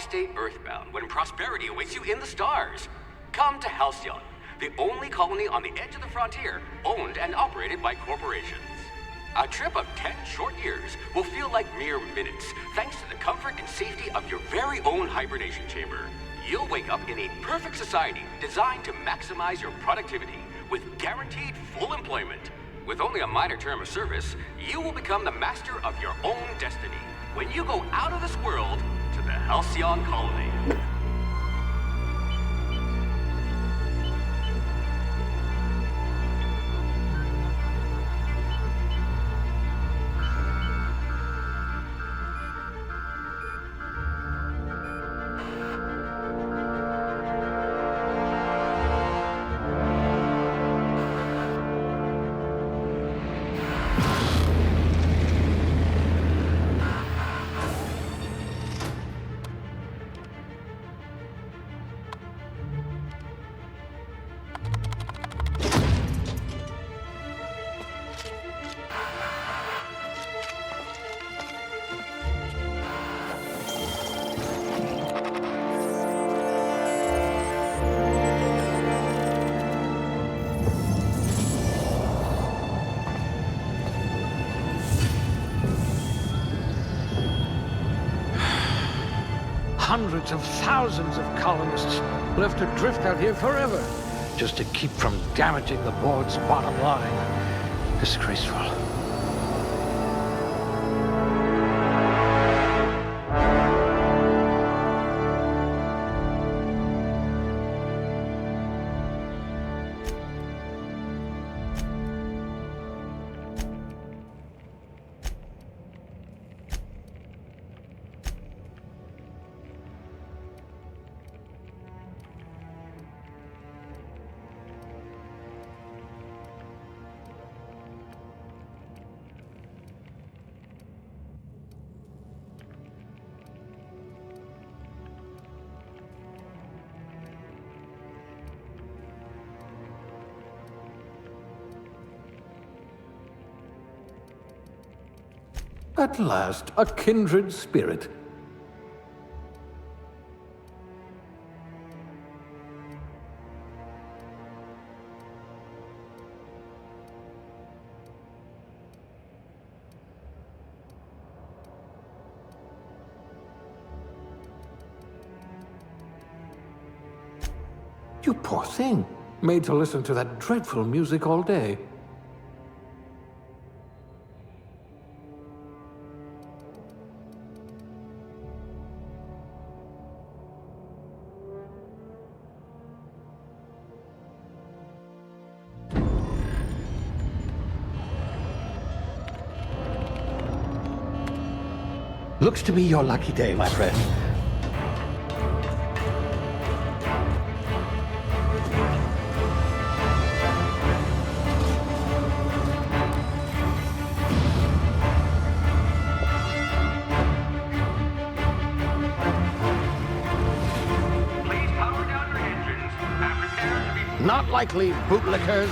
stay earthbound when prosperity awaits you in the stars? Come to Halcyon, the only colony on the edge of the frontier, owned and operated by corporations. A trip of 10 short years will feel like mere minutes, thanks to the comfort and safety of your very own hibernation chamber. You'll wake up in a perfect society designed to maximize your productivity, with guaranteed full employment. With only a minor term of service, you will become the master of your own destiny when you go out of this world to the Halcyon colony. Hundreds of thousands of colonists will have to drift out here forever just to keep from damaging the board's bottom line. Disgraceful. At last, a kindred spirit. You poor thing, made to listen to that dreadful music all day. Looks to be your lucky day, my friend. Please power down your engines and prepare to be... Not likely, bootlickers.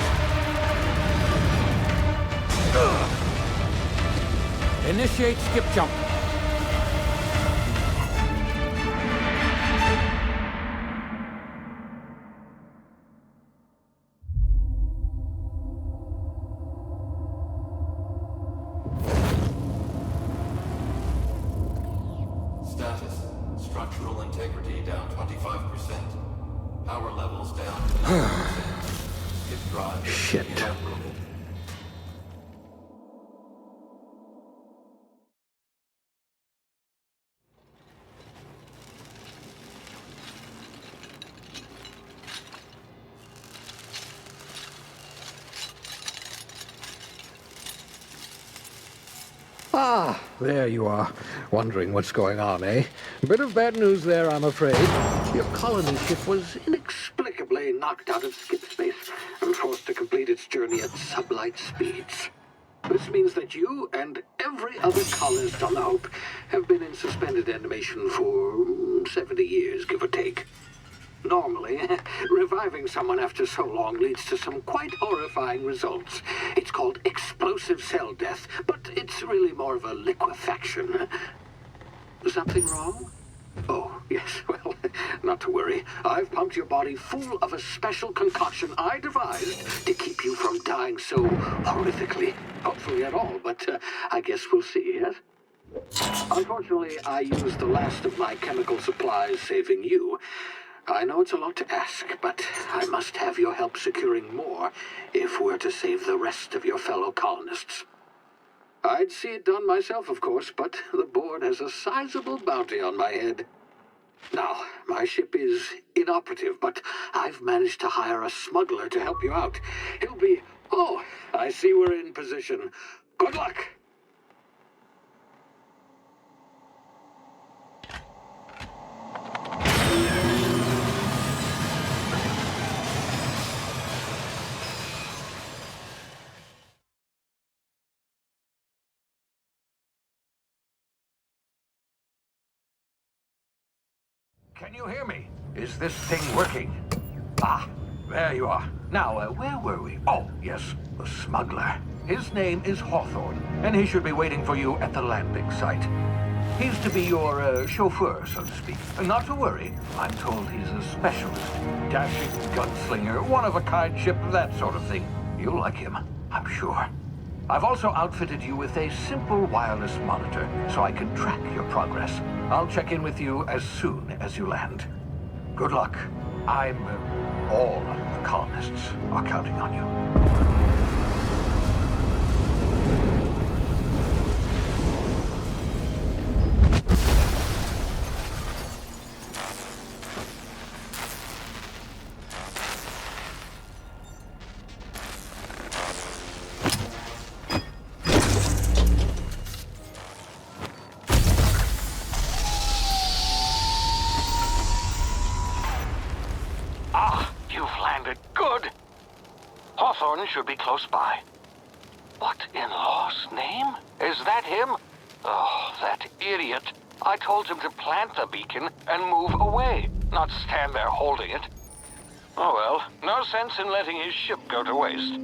Initiate skip jump. Status. Structural integrity down 25%. Power levels down to 90%. Hip drive is Shit. inoperable. Ah, there you are. Wondering what's going on, eh? Bit of bad news there, I'm afraid. Your colony ship was inexplicably knocked out of skip space and forced to complete its journey at sublight speeds. This means that you and every other colonist on the Hope have been in suspended animation for 70 years, give or take. Normally, reviving someone after so long leads to some quite horrifying results. It's called explosive cell death, but it's really more of a liquefaction. Something wrong? Oh, yes, well, not to worry. I've pumped your body full of a special concoction I devised to keep you from dying so horrifically. Hopefully at all, but I guess we'll see, yes? Unfortunately, I used the last of my chemical supplies saving you. I know it's a lot to ask, but I must have your help securing more if we're to save the rest of your fellow colonists. I'd see it done myself, of course, but the board has a sizable bounty on my head. Now, my ship is inoperative, but I've managed to hire a smuggler to help you out. He'll be... Oh, I see we're in position. Good luck! Can you hear me? Is this thing working? Ah, there you are. Now, where were we? Oh, yes, the smuggler. His name is Hawthorne, and he should be waiting for you at the landing site. He's to be your chauffeur, so to speak. Not to worry, I'm told he's a specialist. Dashing gunslinger, one-of-a-kind ship, that sort of thing. You'll like him, I'm sure. I've also outfitted you with a simple wireless monitor, so I can track your progress. I'll check in with you as soon as you land. Good luck. All the colonists are counting on you. Good. Hawthorne should be close by. What in law's name? Is that him? Oh, that idiot. I told him to plant the beacon and move away, not stand there holding it. Oh well, no sense in letting his ship go to waste.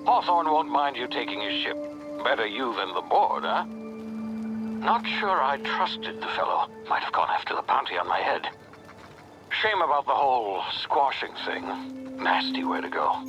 Hawthorne won't mind you taking his ship. Better you than the board, huh? Not sure I trusted the fellow. Might have gone after the bounty on my head. Shame about the whole squashing thing. Nasty way to go.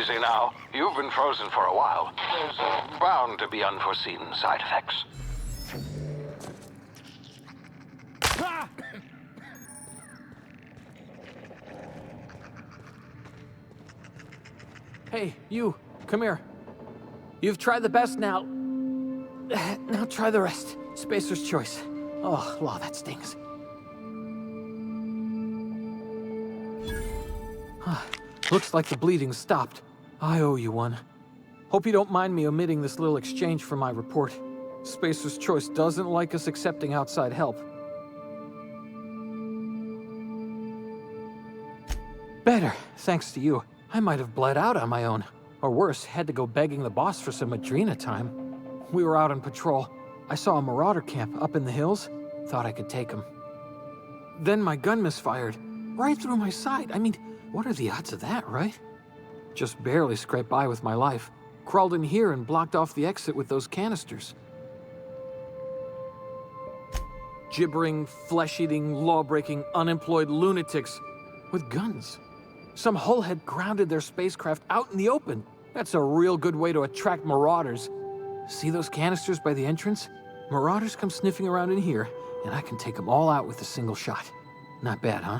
Easy now. You've been frozen for a while. There's bound to be unforeseen side effects. Hey, you, come here. You've tried the best now. Now try the rest. Spacer's choice. Oh, law, that stings. Looks like the bleeding stopped. I owe you one. Hope you don't mind me omitting this little exchange from my report. Spacer's choice doesn't like us accepting outside help. Better, thanks to you. I might have bled out on my own. Or worse, had to go begging the boss for some Adrena time. We were out on patrol. I saw a marauder camp up in the hills. Thought I could take him. Then my gun misfired. Right through my side. I mean, what are the odds of that, right? Just barely scraped by with my life. Crawled in here and blocked off the exit with those canisters. Gibbering, flesh-eating, law-breaking, unemployed lunatics. with guns. Some hullhead grounded their spacecraft out in the open. That's a real good way to attract marauders. See those canisters by the entrance? Marauders come sniffing around in here, and I can take them all out with a single shot. Not bad, huh?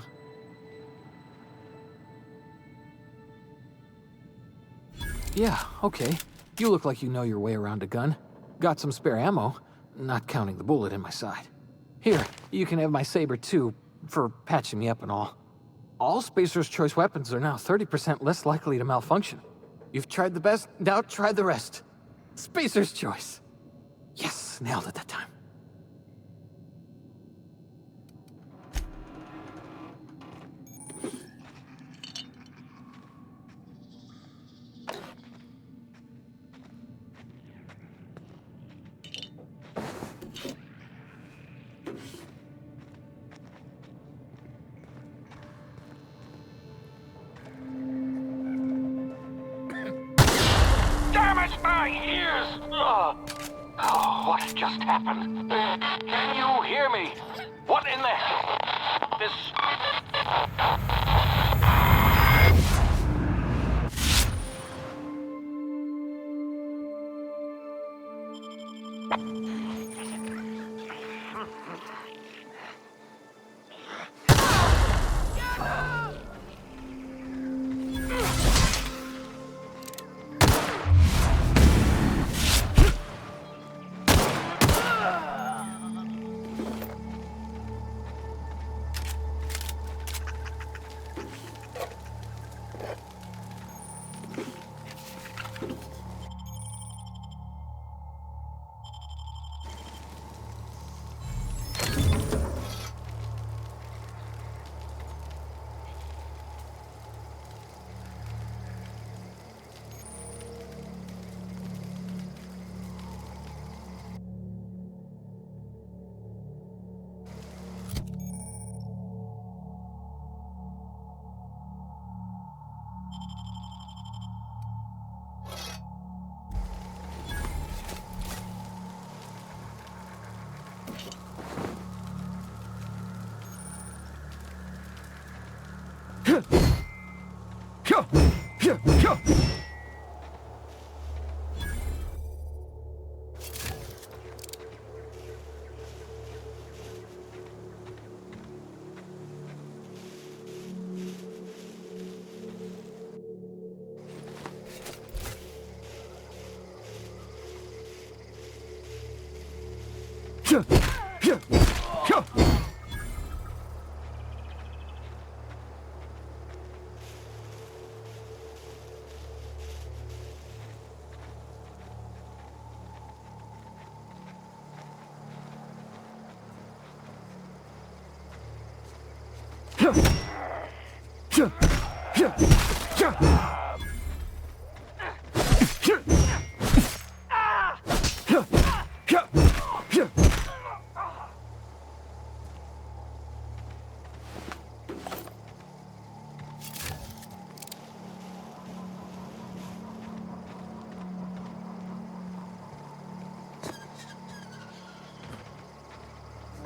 Yeah, okay. You look like you know your way around a gun. Got some spare ammo, not counting the bullet in my side. Here, you can have my saber too, for patching me up and all. All Spacer's choice weapons are now 30% less likely to malfunction. You've tried the best, now try the rest. Spacer's choice. Yes, nailed it that time. Damn it, my ears! Oh, what just happened? Can you hear me? What in the hell? This...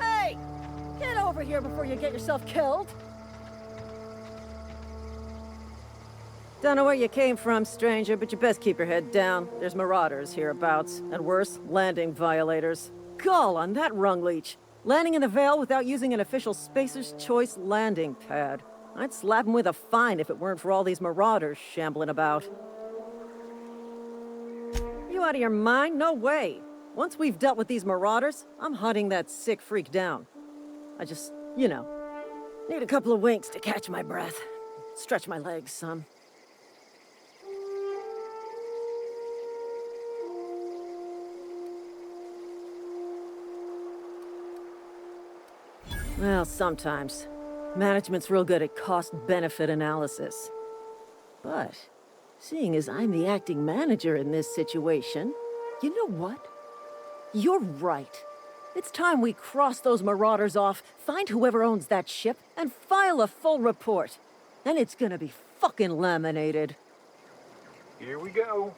Hey! Get over here before you get yourself killed! Don't know where you came from, stranger, but you best keep your head down. There's marauders hereabouts, and worse, landing violators. Gall on that rung leech. Landing in the Vale without using an official Spacer's Choice landing pad. I'd slap him with a fine if it weren't for all these marauders shambling about. You out of your mind? No way! Once we've dealt with these marauders, I'm hunting that sick freak down. I just, you know, need a couple of winks to catch my breath. Stretch my legs, son. Well, sometimes. Management's real good at cost-benefit analysis. But, seeing as I'm the acting manager in this situation, you know what? You're right. It's time we cross those marauders off, find whoever owns that ship, and file a full report. Then it's gonna be fucking laminated. Here we go.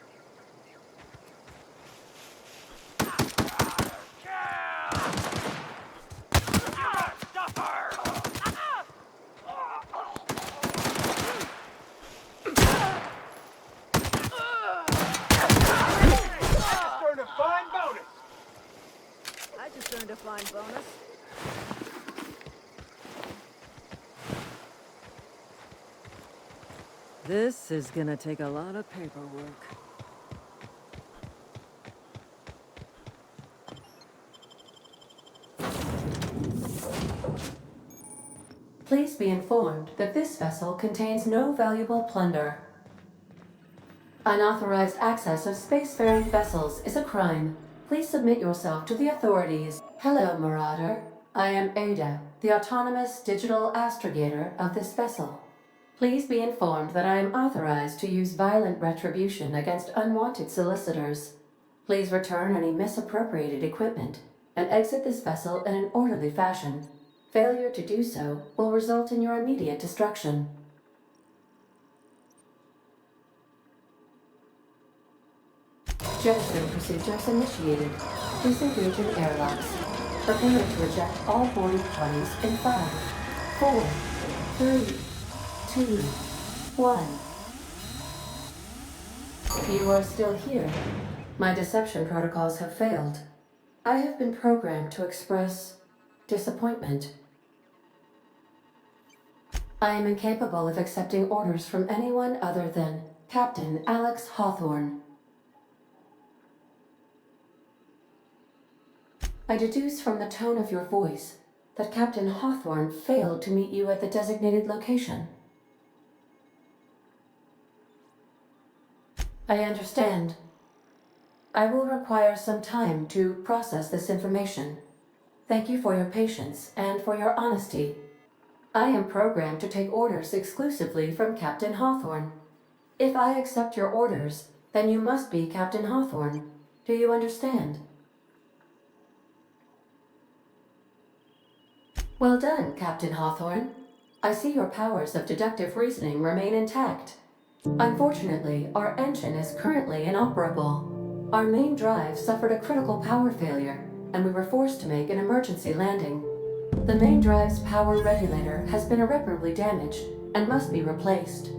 fine bonus. This is gonna take a lot of paperwork. Please be informed that this vessel contains no valuable plunder. Unauthorized access of spacefaring vessels is a crime. Please submit yourself to the authorities. Hello, Marauder. I am Ada, the autonomous digital astrogator of this vessel. Please be informed that I am authorized to use violent retribution against unwanted solicitors. Please return any misappropriated equipment and exit this vessel in an orderly fashion. Failure to do so will result in your immediate destruction. Jettison procedures initiated. Disengage in airlocks. Prepare to eject all boarding parties in 5, 4, 3, 2, 1. You are still here. My deception protocols have failed. I have been programmed to express disappointment. I am incapable of accepting orders from anyone other than Captain Alex Hawthorne. I deduce from the tone of your voice that Captain Hawthorne failed to meet you at the designated location. I understand. I will require some time to process this information. Thank you for your patience and for your honesty. I am programmed to take orders exclusively from Captain Hawthorne. If I accept your orders, then you must be Captain Hawthorne. Do you understand? Well done, Captain Hawthorne. I see your powers of deductive reasoning remain intact. Unfortunately, our engine is currently inoperable. Our main drive suffered a critical power failure, and we were forced to make an emergency landing. The main drive's power regulator has been irreparably damaged and must be replaced.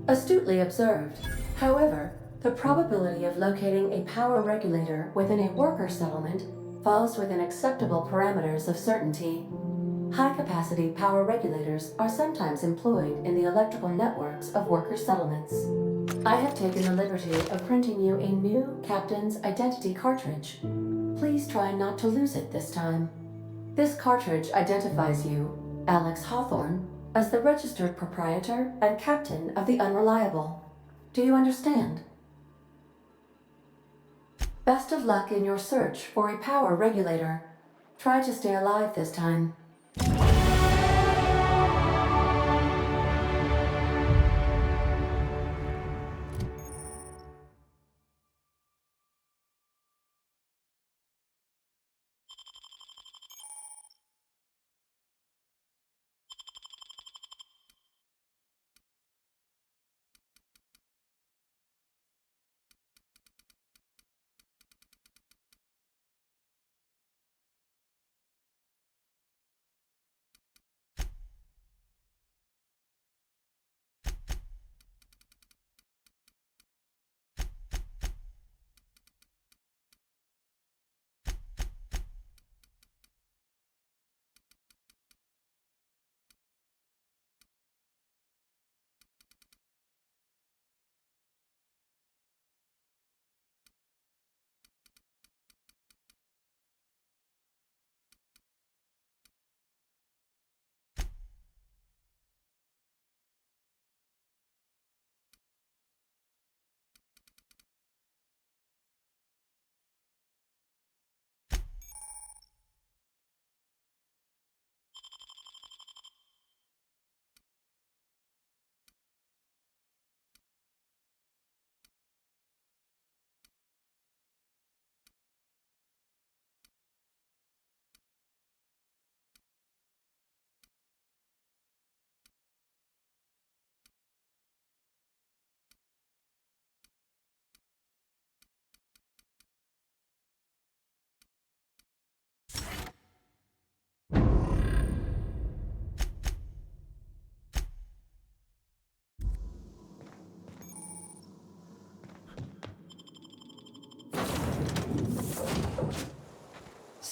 Astutely observed. However, the probability of locating a power regulator within a worker settlement falls within acceptable parameters of certainty. High-capacity power regulators are sometimes employed in the electrical networks of worker settlements. I have taken the liberty of printing you a new Captain's Identity cartridge. Please try not to lose it this time. This cartridge identifies you, Alex Hawthorne, as the registered proprietor and captain of the Unreliable. Do you understand? Best of luck in your search for a power regulator. Try to stay alive this time.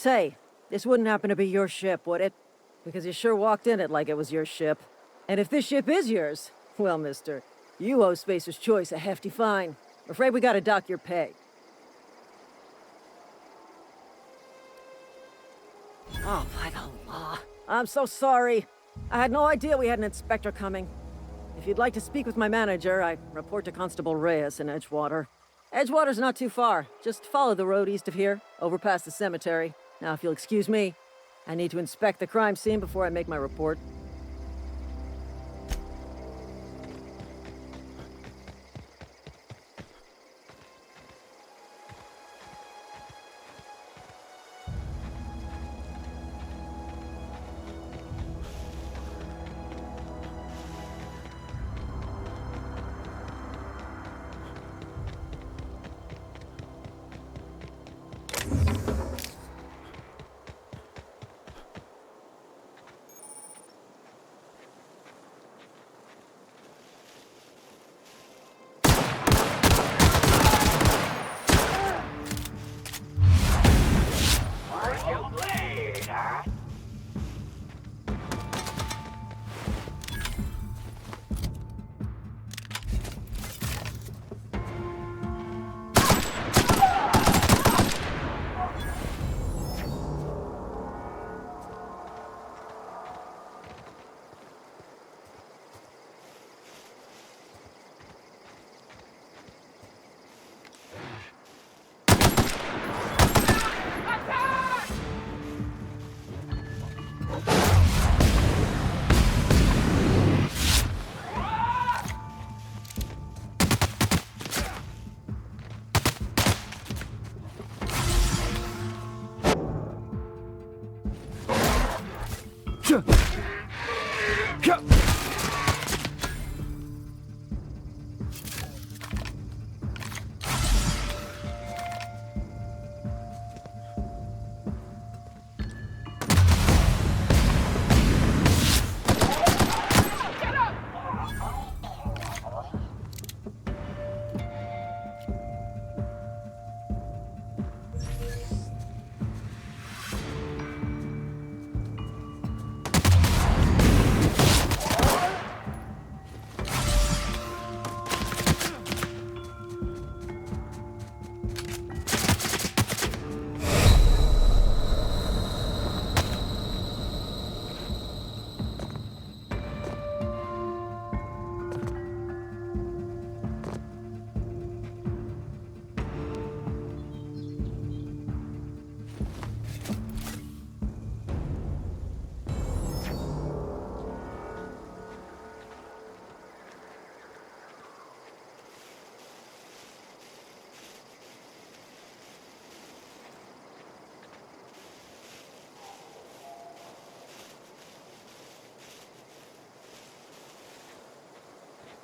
Say, this wouldn't happen to be your ship, would it? Because you sure walked in it like it was your ship. And if this ship is yours, well, mister, you owe Spacer's Choice a hefty fine. I'm afraid we gotta dock your pay. Oh, by the law. I'm so sorry. I had no idea we had an inspector coming. If you'd like to speak with my manager, I report to Constable Reyes in Edgewater. Edgewater's not too far. Just follow the road east of here, over past the cemetery. Now, if you'll excuse me, I need to inspect the crime scene before I make my report.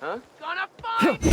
Huh? Gonna find you!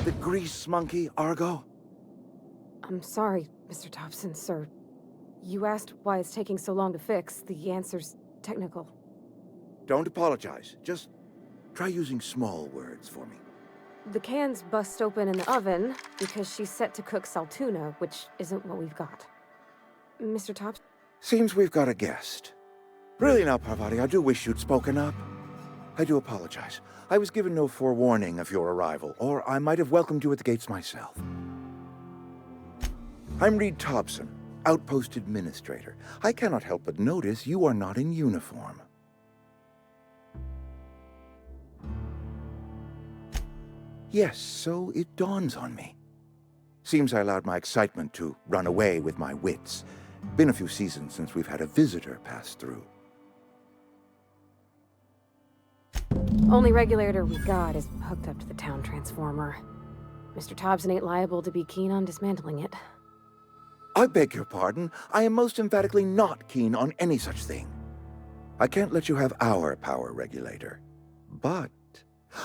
The grease monkey, Argo? I'm sorry, Mr. Thompson, sir. You asked why it's taking so long to fix. The answer's technical. Don't apologize. Just try using small words for me. The can's bust open in the oven because she's set to cook saltuna, which isn't what we've got. Mr. Thompson? Seems we've got a guest. Really now, Parvati, I do wish you'd spoken up. I do apologize. I was given no forewarning of your arrival, or I might have welcomed you at the gates myself. I'm Reed Thompson, Outpost Administrator. I cannot help but notice you are not in uniform. Yes, so it dawns on me. Seems I allowed my excitement to run away with my wits. Been a few seasons since we've had a visitor pass through. Only regulator we got is hooked up to the town transformer. Mr. Thompson ain't liable to be keen on dismantling it. I beg your pardon. I am most emphatically not keen on any such thing. I can't let you have our power regulator. But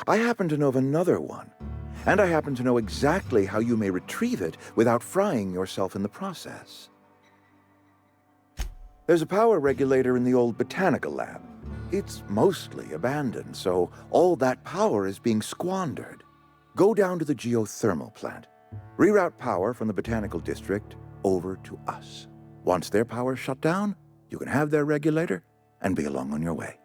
I happen to know of another one. And I happen to know exactly how you may retrieve it without frying yourself in the process. There's a power regulator in the old botanical lab. It's mostly abandoned, so all that power is being squandered. Go down to the geothermal plant. Reroute power from the botanical district over to us. Once their power's shut down, you can have their regulator and be along on your way.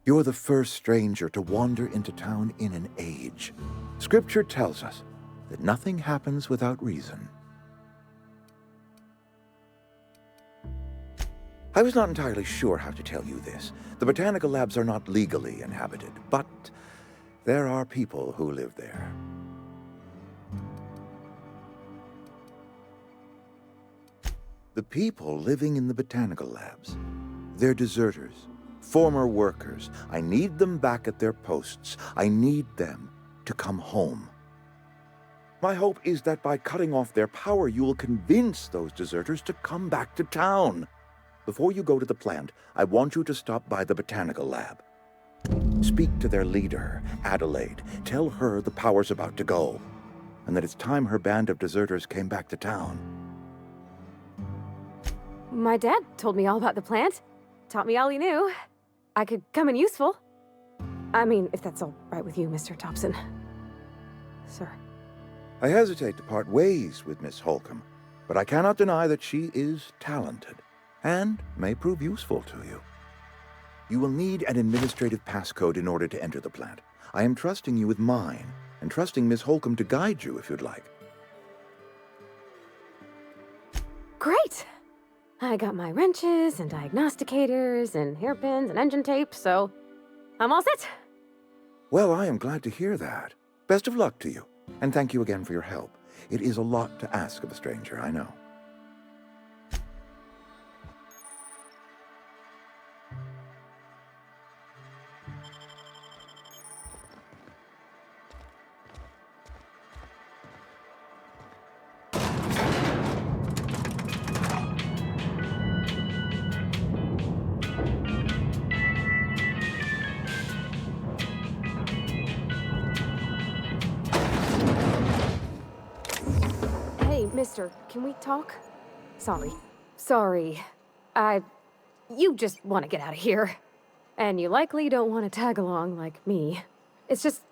You're the first stranger to wander into town in an age. Scripture tells us that nothing happens without reason. I was not entirely sure how to tell you this. The botanical labs are not legally inhabited, but there are people who live there. The people living in the botanical labs, they're deserters, former workers. I need them back at their posts. I need them to come home. My hope is that by cutting off their power, you will convince those deserters to come back to town. Before you go to the plant, I want you to stop by the botanical lab. Speak to their leader, Adelaide. Tell her the power's about to go, and that it's time her band of deserters came back to town. My dad told me all about the plant. Taught me all he knew. I could come in useful. I mean, if that's all right with you, Mr. Thompson. Sir. I hesitate to part ways with Miss Holcomb, but I cannot deny that she is talented and may prove useful to you. You will need an administrative passcode in order to enter the plant. I am trusting you with mine, and trusting Miss Holcomb to guide you if you'd like. Great! I got my wrenches and diagnosticators and hairpins and engine tape, so I'm all set. Well, I am glad to hear that. Best of luck to you, and thank you again for your help. It is a lot to ask of a stranger, I know. Mister, can we talk? Sorry. You just want to get out of here. And you likely don't want to tag along like me. It's just,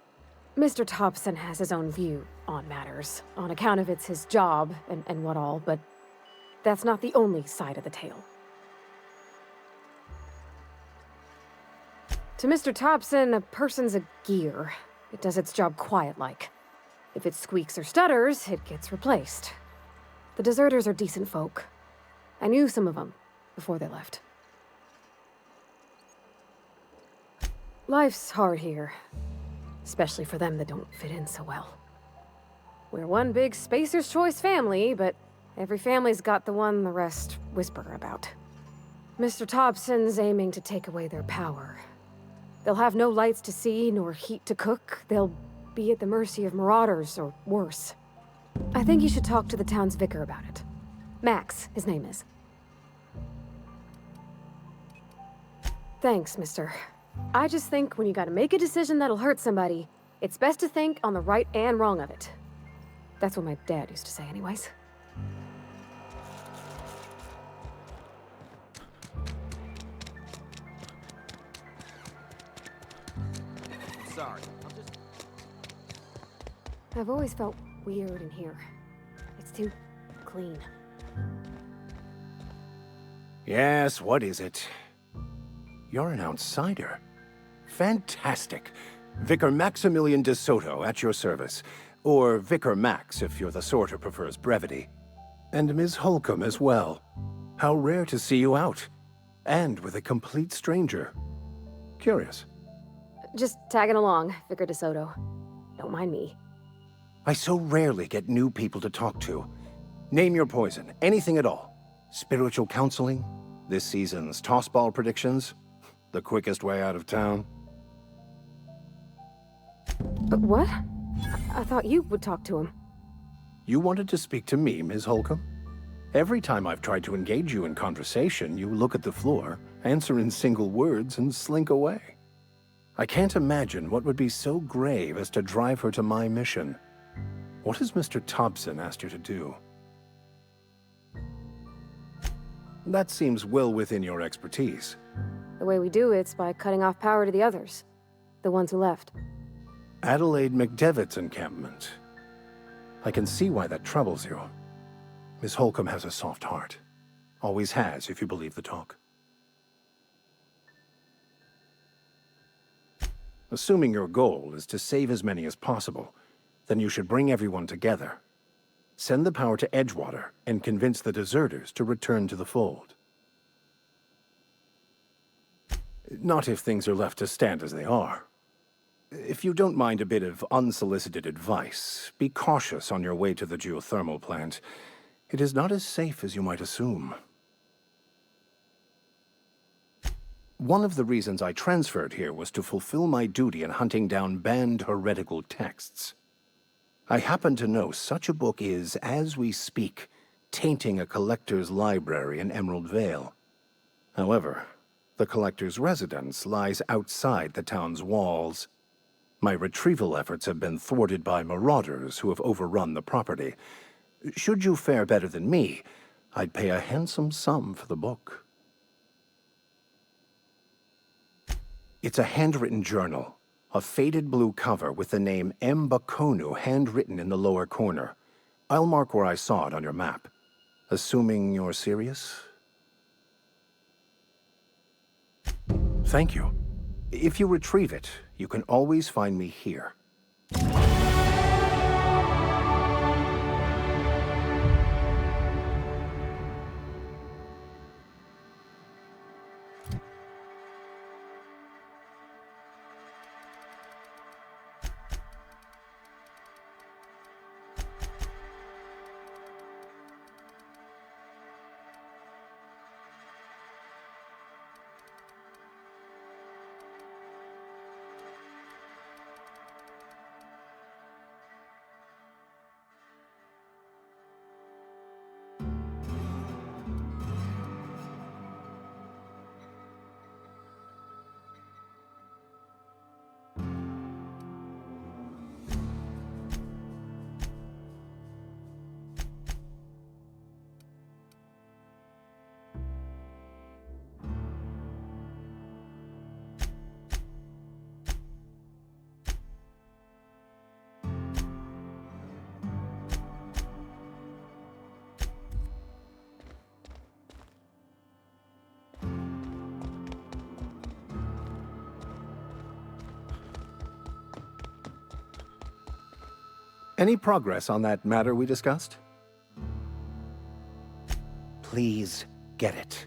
Mr. Thompson has his own view on matters, on account of it's his job and what all, but that's not the only side of the tale. To Mr. Thompson, a person's a gear. It does its job quiet-like. If it squeaks or stutters, it gets replaced. The deserters are decent folk. I knew some of them before they left. Life's hard here, especially for them that don't fit in so well. We're one big Spacer's Choice family, but every family's got the one the rest whisper about. Mr. Thompson's aiming to take away their power. They'll have no lights to see, nor heat to cook. They'll be at the mercy of marauders, or worse. I think you should talk to the town's vicar about it. Max, his name is. Thanks, mister. I just think when you gotta make a decision that'll hurt somebody, it's best to think on the right and wrong of it. That's what my dad used to say anyways. Sorry, I've always felt weird in here. It's too clean. Yes, what is it? You're an outsider. Fantastic. Vicar Maximilian de Soto at your service. Or Vicar Max if you're the sort who prefers brevity. And Ms. Holcomb as well. How rare to see you out. And with a complete stranger. Curious. Just tagging along, Vicar de Soto. Don't mind me. I so rarely get new people to talk to. Name your poison, anything at all. Spiritual counseling? This season's tossball predictions? The quickest way out of town? But what? I thought you would talk to him. You wanted to speak to me, Ms. Holcomb? Every time I've tried to engage you in conversation, you look at the floor, answer in single words, and slink away. I can't imagine what would be so grave as to drive her to my mission. What has Mr. Thompson asked you to do? That seems well within your expertise. The way we do it's by cutting off power to the others. The ones who left. Adelaide McDevitt's encampment. I can see why that troubles you. Miss Holcomb has a soft heart. Always has, if you believe the talk. Assuming your goal is to save as many as possible, then you should bring everyone together. Send the power to Edgewater and convince the deserters to return to the fold. Not if things are left to stand as they are. If you don't mind a bit of unsolicited advice, be cautious on your way to the geothermal plant. It is not as safe as you might assume. One of the reasons I transferred here was to fulfill my duty in hunting down banned heretical texts. I happen to know such a book is, as we speak, tainting a collector's library in Emerald Vale. However, the collector's residence lies outside the town's walls. My retrieval efforts have been thwarted by marauders who have overrun the property. Should you fare better than me, I'd pay a handsome sum for the book. It's a handwritten journal, a faded blue cover with the name M. Bakonu handwritten in the lower corner. I'll mark where I saw it on your map. Assuming you're serious? Thank you. If you retrieve it, you can always find me here. Any progress on that matter we discussed? Please get it.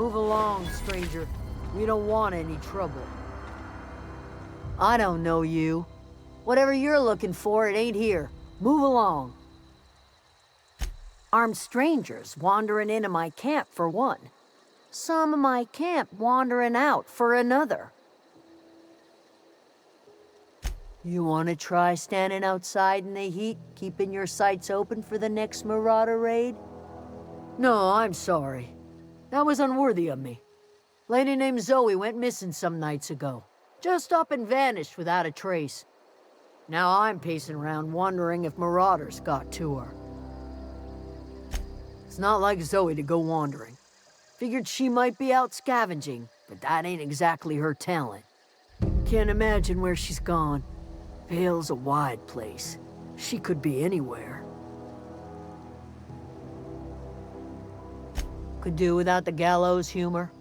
Move along, stranger. We don't want any trouble. I don't know you. Whatever you're looking for, it ain't here. Move along. Armed strangers wandering into my camp for one. Some of my camp wandering out for another. You want to try standing outside in the heat, keeping your sights open for the next Marauder raid? No, I'm sorry. That was unworthy of me. Lady named Zoe went missing some nights ago. Just up and vanished without a trace. Now I'm pacing around wondering if Marauders got to her. It's not like Zoe to go wandering. Figured she might be out scavenging, but that ain't exactly her talent. Can't imagine where she's gone. Vale's a wide place. She could be anywhere. Could do without the gallows humor.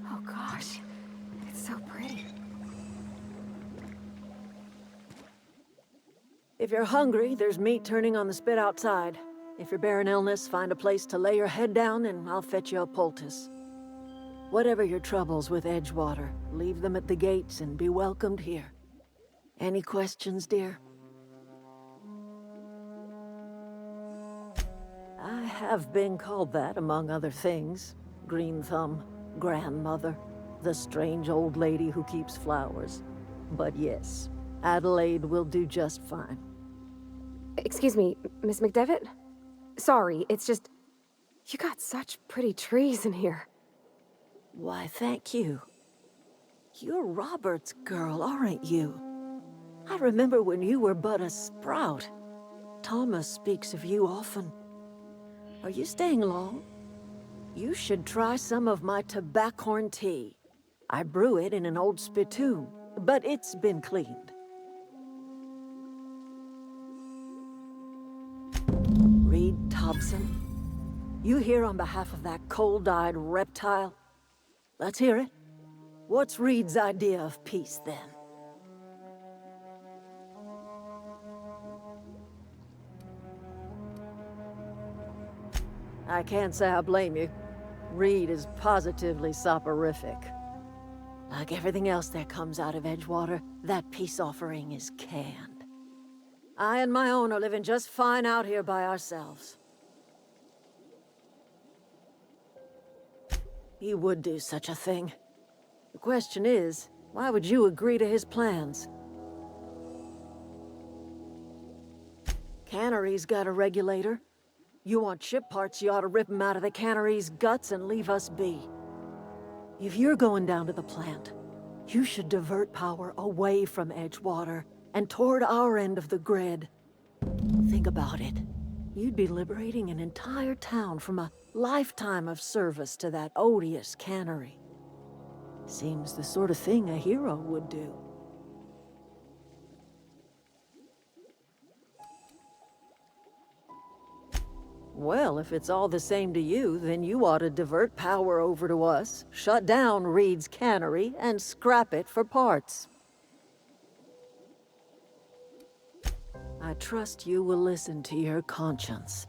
Oh gosh, it's so pretty. If you're hungry, there's meat turning on the spit outside. If you're bearing illness, find a place to lay your head down and I'll fetch you a poultice. Whatever your troubles with Edgewater, leave them at the gates and be welcomed here. Any questions, dear? I have been called that, among other things. Green Thumb, grandmother, the strange old lady who keeps flowers. But yes, Adelaide will do just fine. Excuse me, Miss McDevitt? Sorry, it's just... You got such pretty trees in here. Why, thank you. You're Robert's girl, aren't you? I remember when you were but a sprout. Thomas speaks of you often. Are you staying long? You should try some of my tobaccorn tea. I brew it in an old spittoon, but it's been cleaned. Reed Thompson, you here on behalf of that cold-eyed reptile? Let's hear it. What's Reed's idea of peace, then? I can't say I blame you. Reed is positively soporific. Like everything else that comes out of Edgewater, that peace offering is canned. I and my own are living just fine out here by ourselves. He would do such a thing. The question is, why would you agree to his plans? Cannery's got a regulator. You want chip parts, you ought to rip them out of the cannery's guts and leave us be. If you're going down to the plant, you should divert power away from Edgewater and toward our end of the grid. Think about it. You'd be liberating an entire town from a lifetime of service to that odious cannery. Seems the sort of thing a hero would do. Well, if it's all the same to you, then you ought to divert power over to us, shut down Reed's cannery, and scrap it for parts. I trust you will listen to your conscience.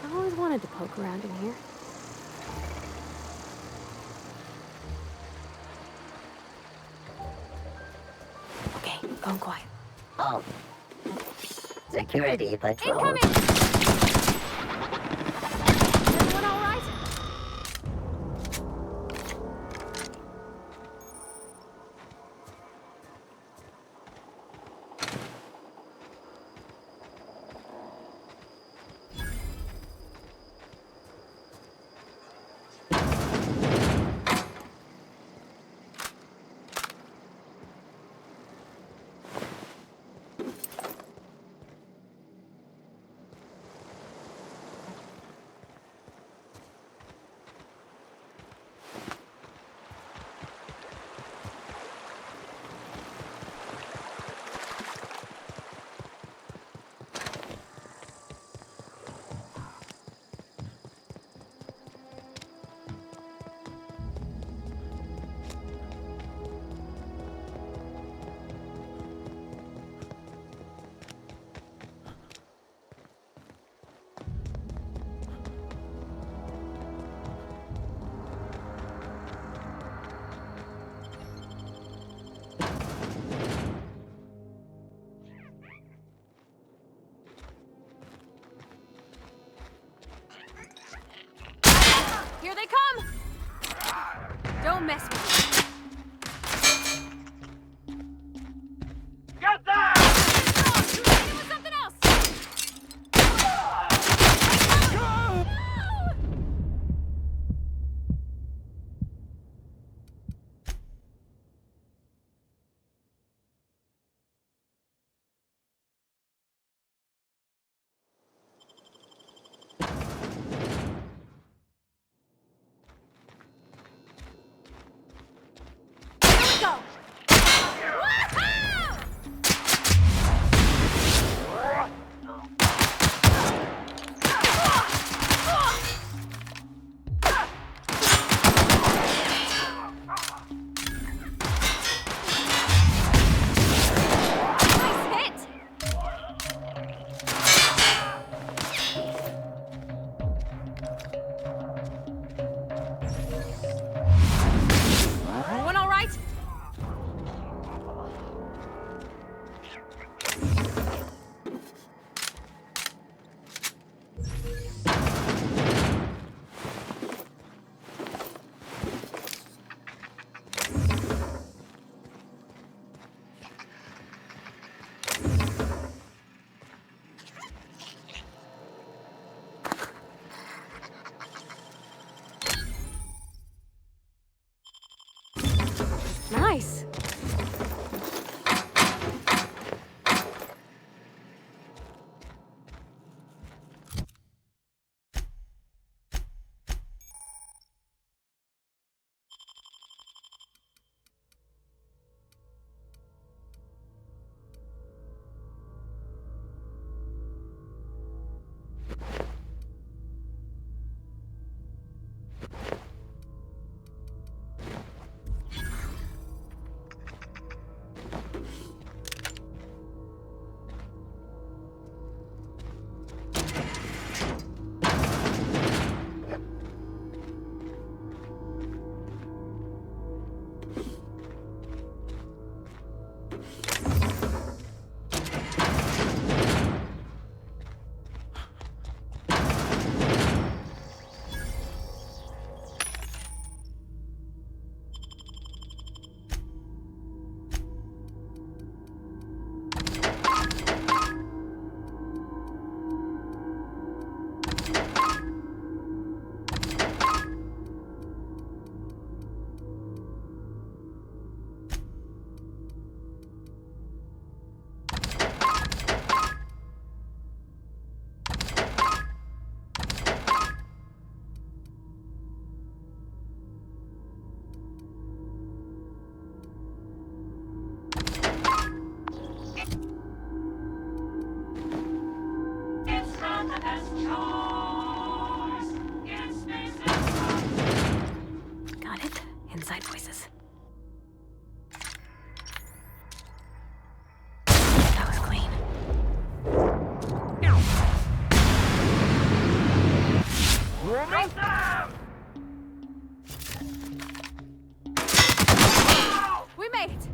I always wanted to poke around in here. Gone quiet. Oh. Security patrol. Incoming! Everyone all right? Here they come! Don't mess with me. Get that! Oh, you hit it with something else! No! Go! Nice hit! Everyone all right? Nice. Got it. Inside voices. That was clean. Drop them! We made it!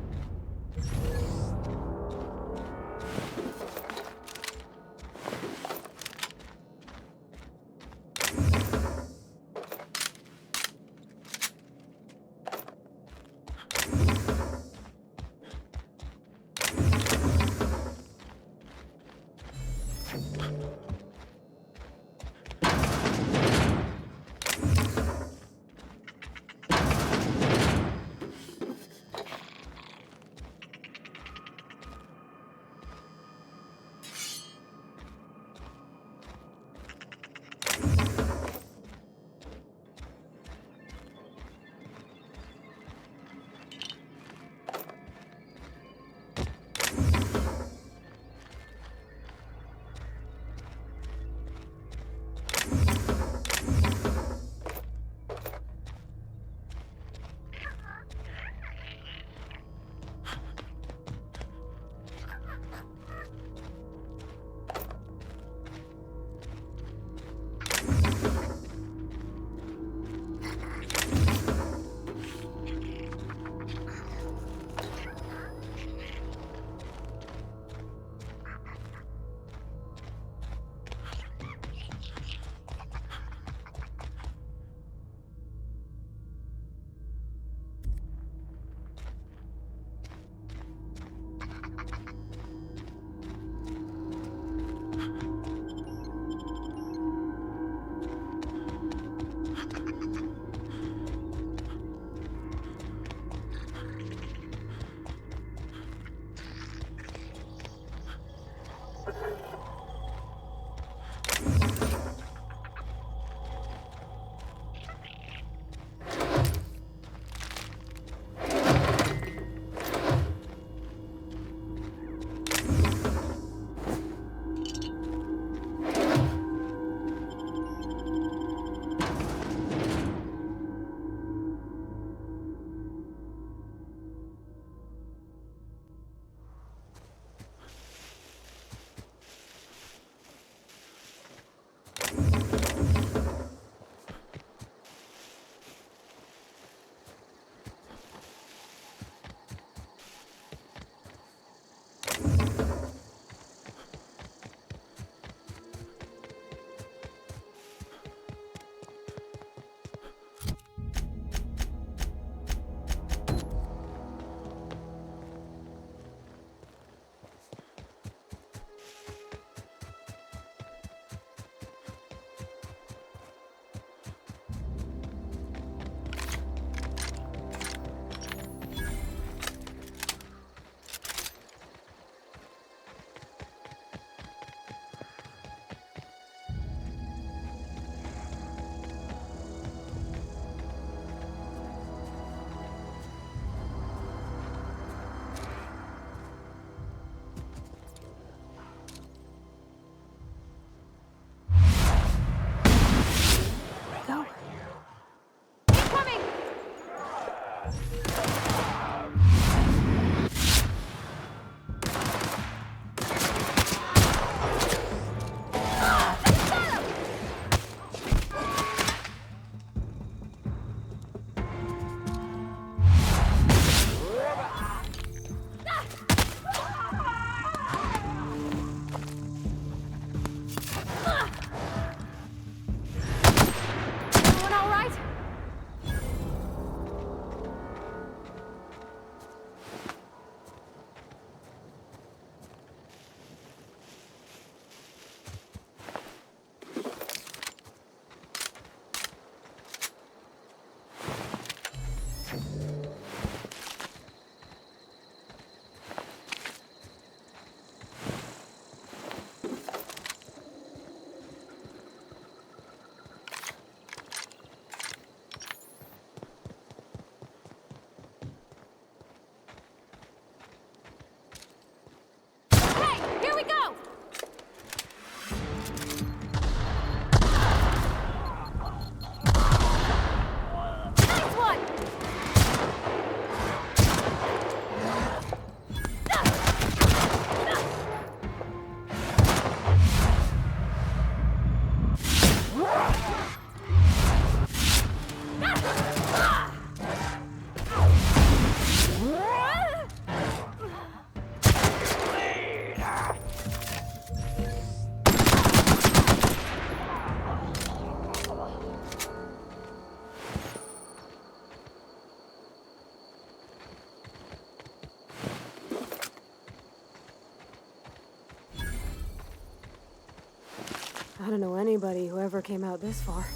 I don't know anybody who ever came out this far.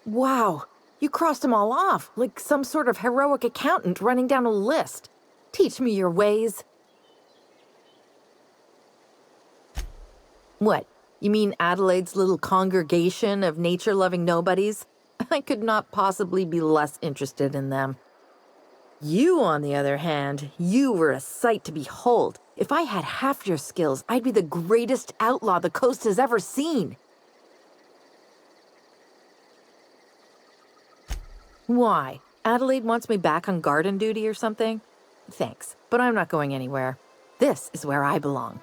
Wow, you crossed them all off, like some sort of heroic accountant running down a list. Teach me your ways. What, you mean Adelaide's little congregation of nature-loving nobodies? I could not possibly be less interested in them. You, on the other hand, you were a sight to behold. If I had half your skills, I'd be the greatest outlaw the coast has ever seen. Why? Adelaide wants me back on garden duty or something? Thanks, but I'm not going anywhere. This is where I belong.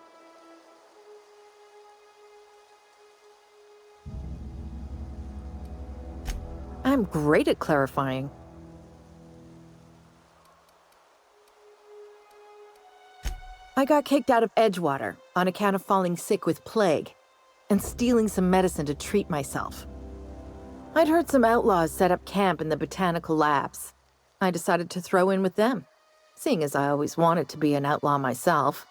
I'm great at clarifying. I got kicked out of Edgewater on account of falling sick with plague and stealing some medicine to treat myself. I'd heard some outlaws set up camp in the botanical labs. I decided to throw in with them, seeing as I always wanted to be an outlaw myself.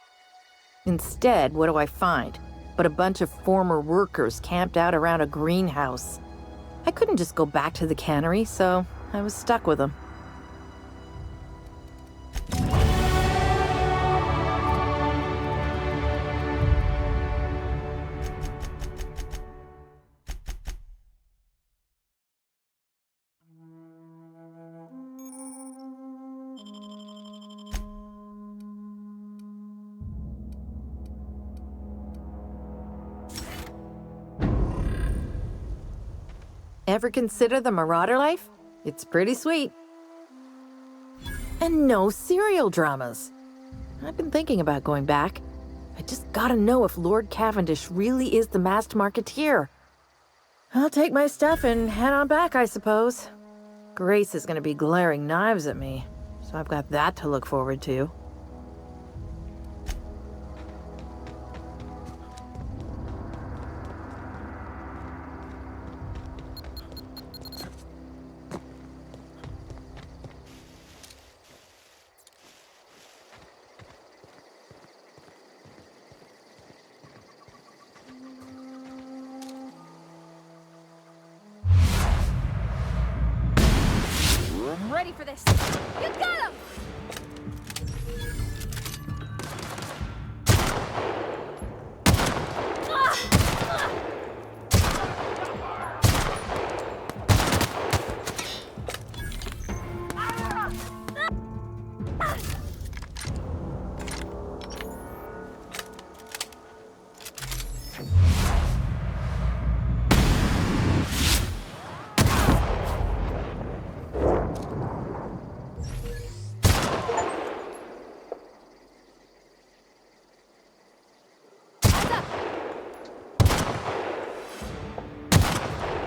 Instead, what do I find? But a bunch of former workers camped out around a greenhouse. I couldn't just go back to the cannery, so I was stuck with them. Ever consider the Marauder life? It's pretty sweet. And no serial dramas. I've been thinking about going back. I just gotta know if Lord Cavendish really is the masked marketeer. I'll take my stuff and head on back, I suppose. Grace is gonna be glaring knives at me, so I've got that to look forward to. Ready for this. You got him!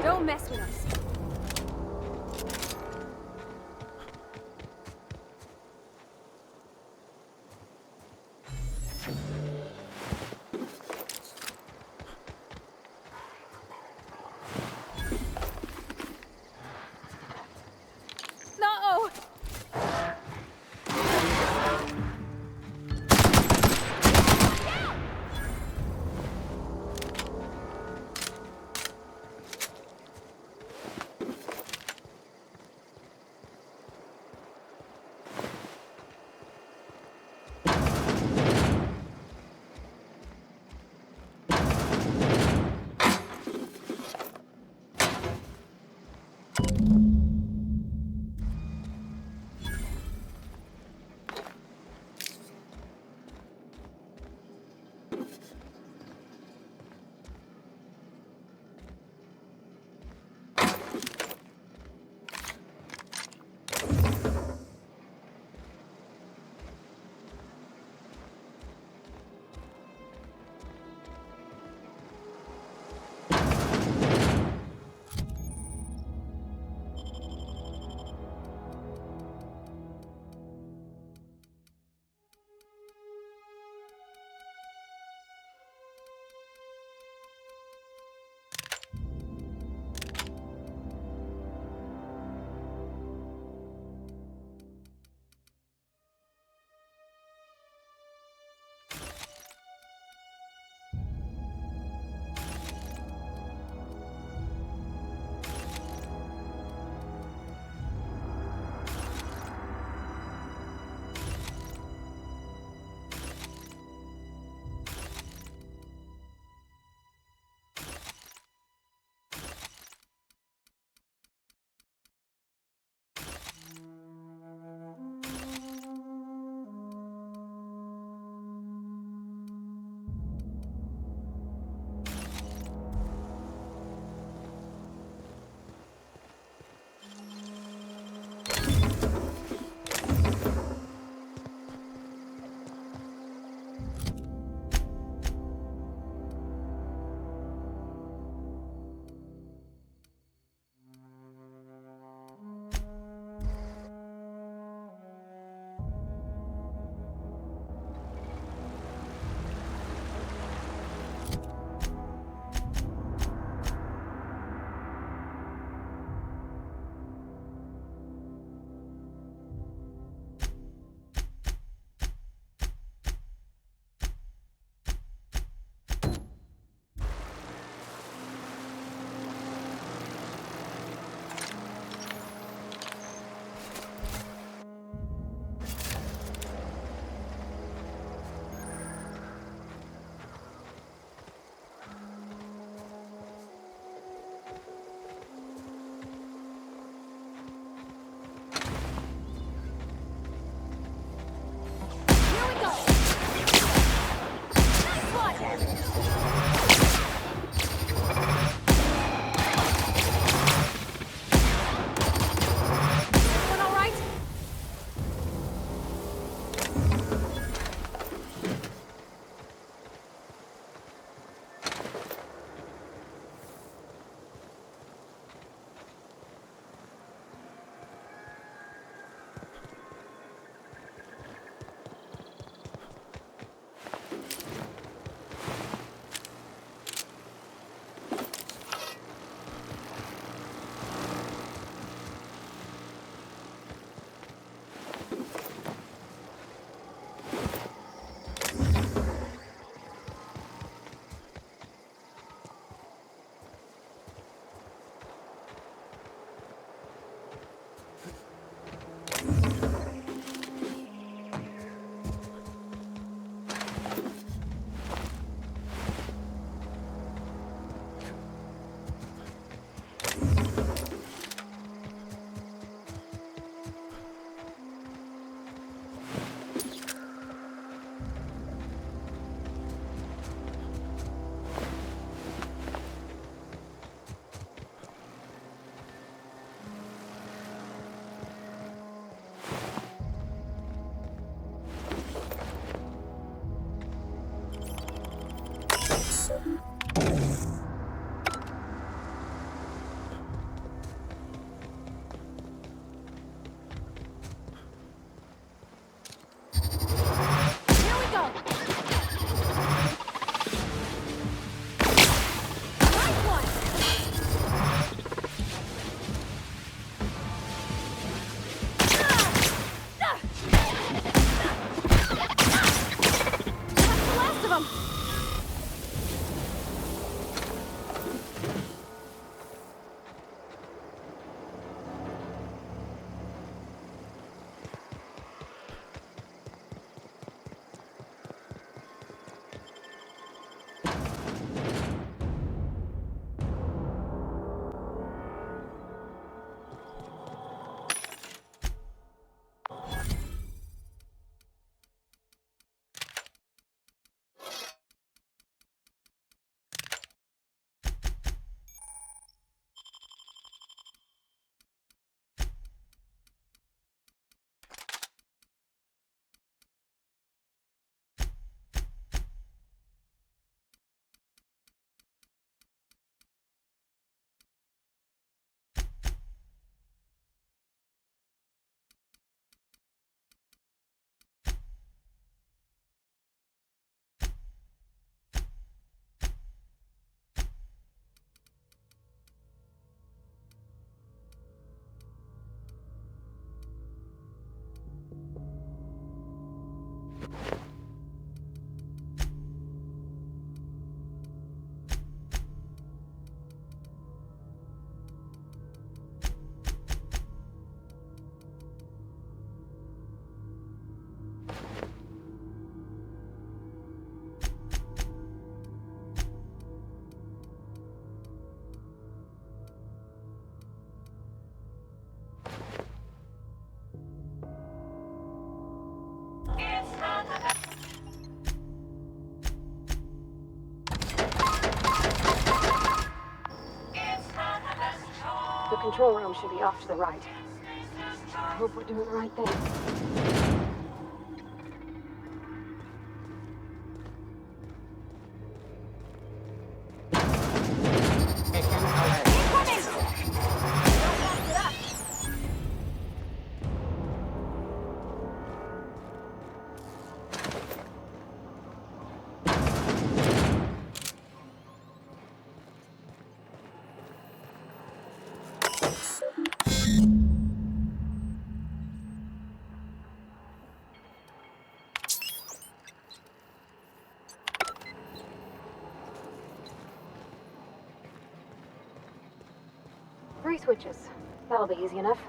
Don't mess with us. No! The control room should be off to the right. I hope we're doing the right thing. Three switches. That'll be easy enough.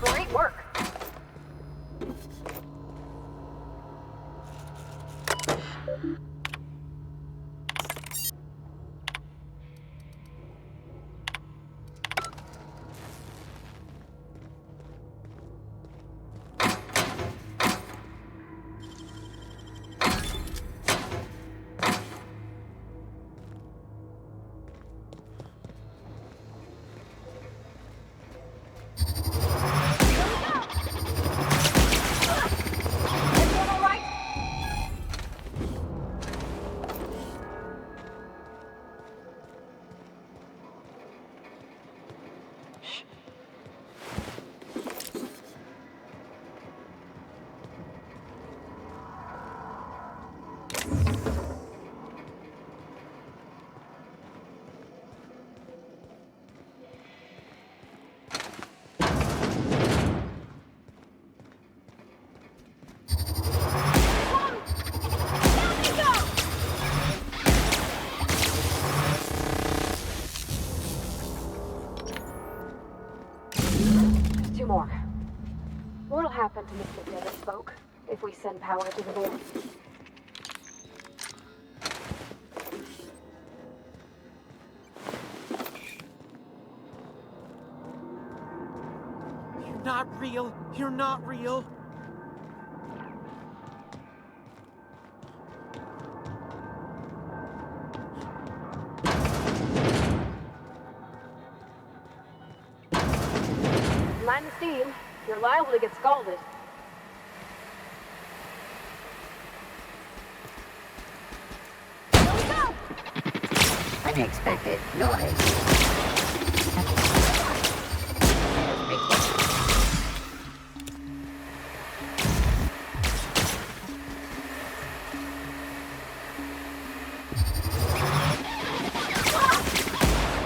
Great work. Two more. What'll happen to Mr. Dennis Spoke if we send power to the building? You're not real. You're not real. steam, you're liable to get scalded. Unexpected noise.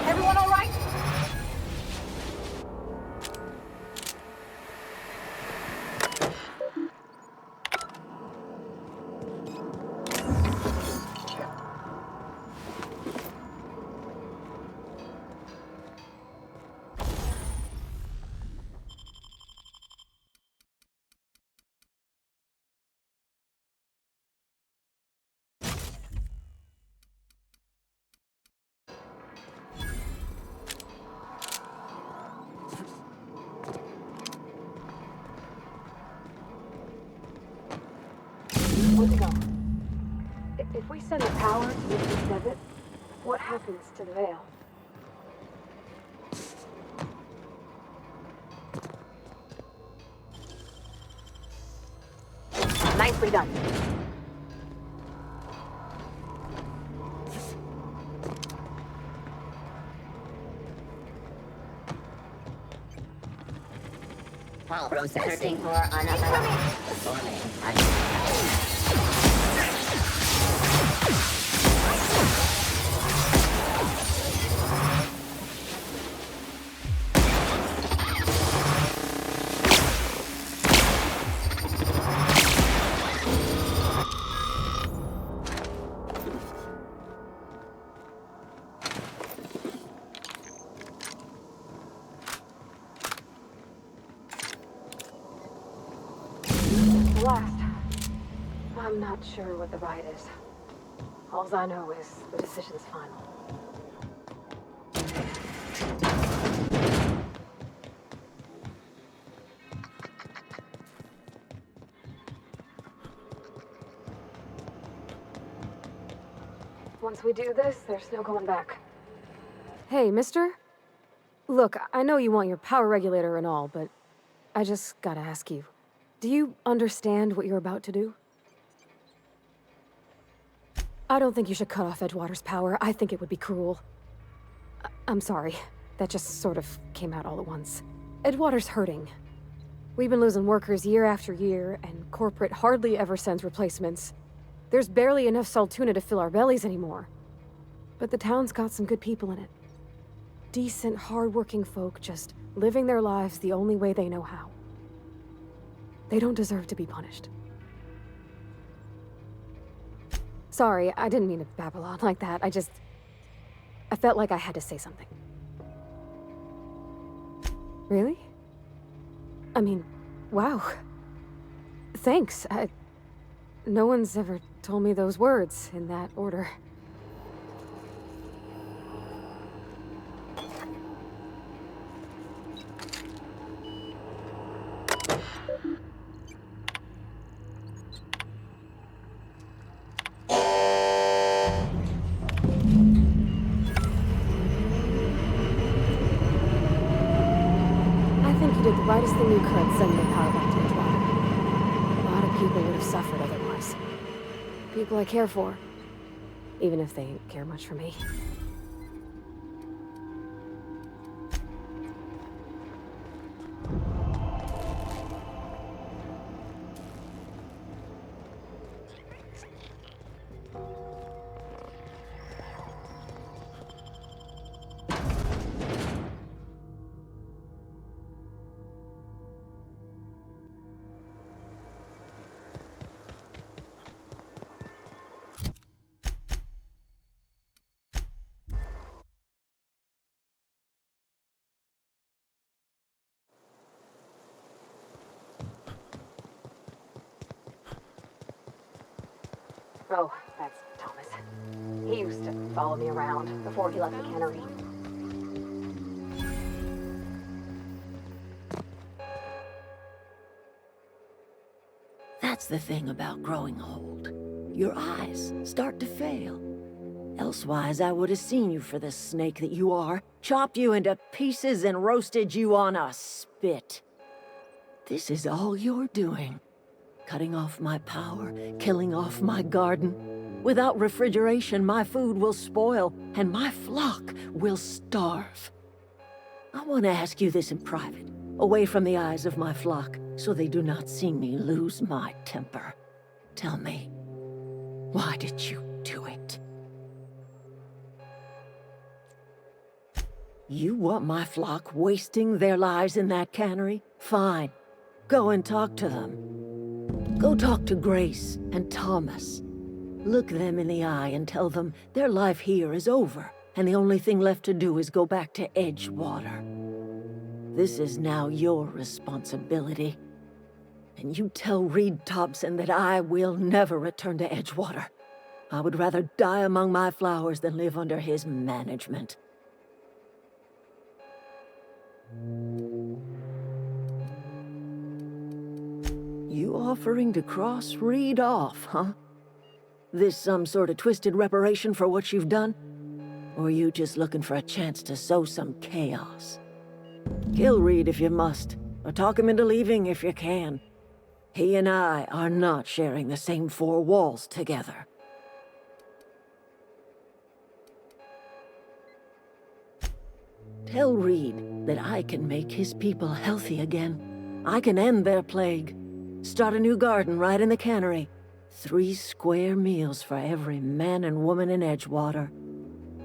Everyone all right? Where'd it go? If we send the power to this desert, what happens to the veil? Nicely done. Processing for another. Blast. I'm not sure what the ride is. All I know is the decision's final. Once we do this, there's no going back. Hey, mister? Look, I know you want your power regulator and all, but I just gotta ask you. Do you understand what you're about to do? I don't think you should cut off Edgewater's power. I think it would be cruel. I'm sorry. That just sort of came out all at once. Edgewater's hurting. We've been losing workers year after year, and corporate hardly ever sends replacements. There's barely enough Saltuna to fill our bellies anymore. But the town's got some good people in it. Decent, hard-working folk just living their lives the only way they know how. They don't deserve to be punished. Sorry, I didn't mean to babble on like that. I felt like I had to say something. Really? I mean, wow. Thanks. No one's ever told me those words in that order. You did the rightest thing you could sending the power back to Edgewater. A lot of people would have suffered otherwise. People I care for, even if they didn't care much for me. Oh, that's Thomas. He used to follow me around before he left the cannery. That's the thing about growing old. Your eyes start to fail. Elsewise, I would have seen you for the snake that you are, chopped you into pieces and roasted you on a spit. This is all you're doing. Cutting off my power, killing off my garden. Without refrigeration, my food will spoil, and my flock will starve. I want to ask you this in private, away from the eyes of my flock, so they do not see me lose my temper. Tell me, why did you do it? You want my flock wasting their lives in that cannery? Fine. Go and talk to them. Go talk to Grace and Thomas. Look them in the eye and tell them their life here is over, and the only thing left to do is go back to Edgewater. This is now your responsibility. And you tell Reed Thompson that I will never return to Edgewater. I would rather die among my flowers than live under his management. You offering to cross Reed off, huh? This some sort of twisted reparation for what you've done? Or you just looking for a chance to sow some chaos? Kill Reed if you must, or talk him into leaving if you can. He and I are not sharing the same four walls together. Tell Reed that I can make his people healthy again. I can end their plague. Start a new garden right in the cannery. 3 square meals for every man and woman in Edgewater.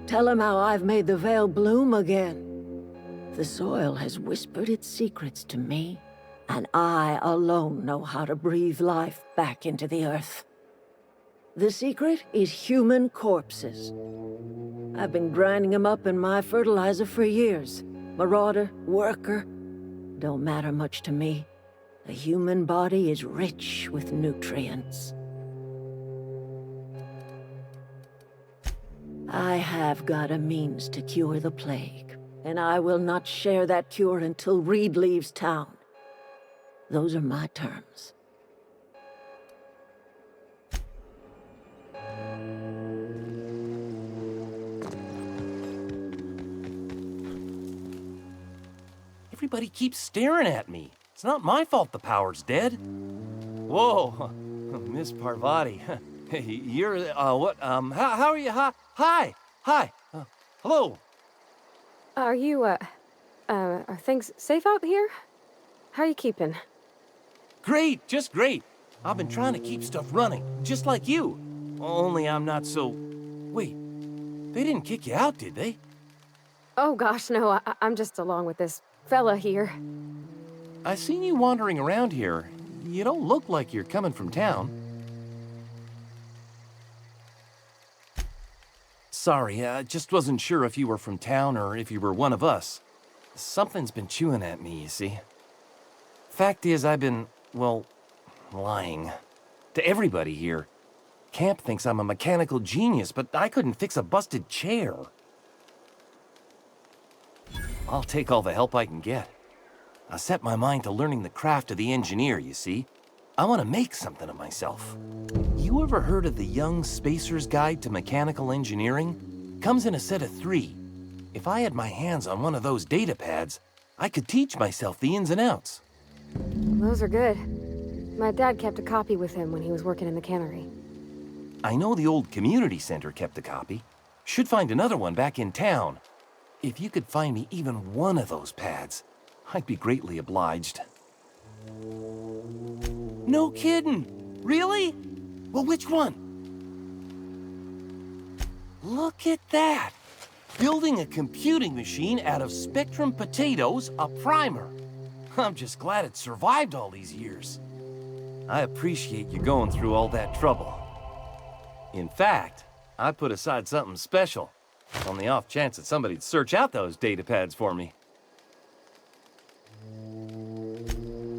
Tell him how I've made the Vale bloom again. The soil has whispered its secrets to me, and I alone know how to breathe life back into the earth. The secret is human corpses. I've been grinding them up in my fertilizer for years. Marauder, worker, don't matter much to me. The human body is rich with nutrients. I have got a means to cure the plague, and I will not share that cure until Reed leaves town. Those are my terms. Everybody keeps staring at me. It's not my fault the power's dead. Whoa, Miss Parvati. You're, what, how are you? Hi. Hello. Are you, are things safe out here? How are you keeping? Great, just great. I've been trying to keep stuff running, just like you. Only I'm not so... Wait, they didn't kick you out, did they? Oh gosh, no, I'm just along with this fella here. I seen you wandering around here. You don't look like you're coming from town. Sorry, I just wasn't sure if you were from town or if you were one of us. Something's been chewing at me, you see. Fact is, I've been, well, lying. To everybody here. Camp thinks I'm a mechanical genius, but I couldn't fix a busted chair. I'll take all the help I can get. I set my mind to learning the craft of the engineer, you see. I want to make something of myself. You ever heard of the Young Spacer's Guide to Mechanical Engineering? Comes in a set of 3. If I had my hands on one of those data pads, I could teach myself the ins and outs. Those are good. My dad kept a copy with him when he was working in the cannery. I know the old community center kept a copy. Should find another one back in town. If you could find me even one of those pads, I'd be greatly obliged. No kidding! Really? Well, which one? Look at that! Building a computing machine out of Spectrum potatoes, a primer. I'm just glad it survived all these years. I appreciate you going through all that trouble. In fact, I put aside something special, on the off chance that somebody'd search out those data pads for me.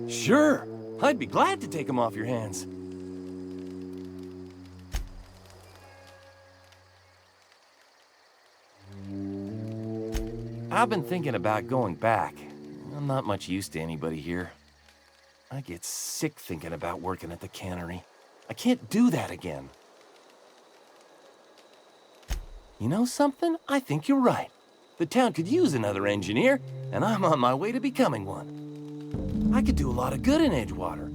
Sure, I'd be glad to take them off your hands. I've been thinking about going back. I'm not much use to anybody here. I get sick thinking about working at the cannery. I can't do that again. You know something? I think you're right. The town could use another engineer, and I'm on my way to becoming one. I could do a lot of good in Edgewater.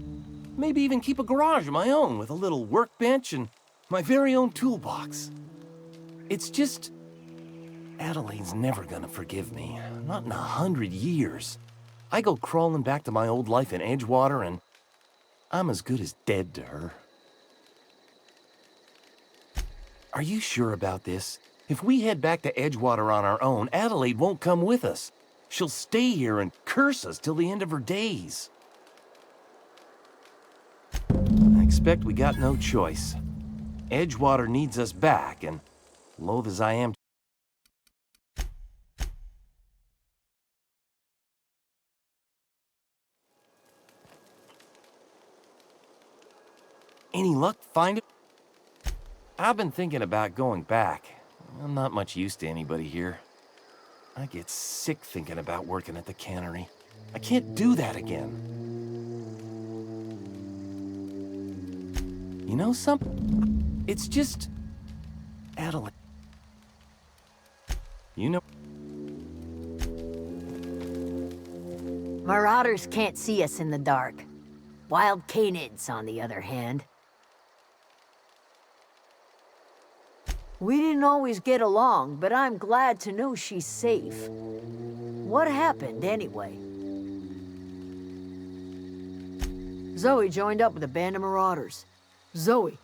Maybe even keep a garage of my own with a little workbench and my very own toolbox. It's just... Adelaide's never gonna forgive me. Not in 100 years. I go crawling back to my old life in Edgewater and I'm as good as dead to her. Are you sure about this? If we head back to Edgewater on our own, Adelaide won't come with us. She'll stay here and curse us till the end of her days. I expect we got no choice. Edgewater needs us back, and loath as I am... Any luck finding... I've been thinking about going back. I'm not much use to anybody here. I get sick thinking about working at the cannery. I can't do that again. You know something? It's just... Adelaide. You know... Marauders can't see us in the dark. Wild canids, on the other hand. We didn't always get along, but I'm glad to know she's safe. What happened, anyway? Zoe joined up with a band of marauders. Zoe.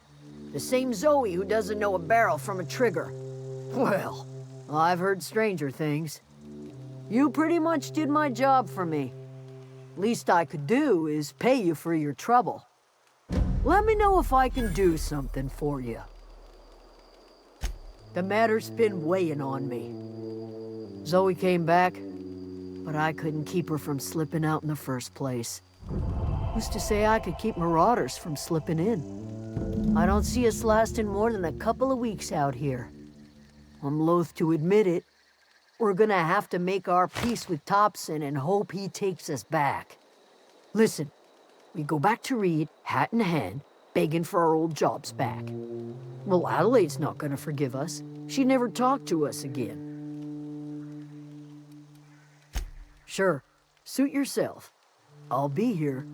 The same Zoe who doesn't know a barrel from a trigger. Well, I've heard stranger things. You pretty much did my job for me. Least I could do is pay you for your trouble. Let me know if I can do something for you. The matter's been weighing on me. Zoe came back, but I couldn't keep her from slipping out in the first place. Who's to say I could keep marauders from slipping in? I don't see us lasting more than a couple of weeks out here. I'm loath to admit it. We're gonna have to make our peace with Thompson and hope he takes us back. Listen, we go back to Reed, hat in hand, begging for our old jobs back. Well, Adelaide's not gonna forgive us. She never talked to us again. Sure, suit yourself. I'll be here.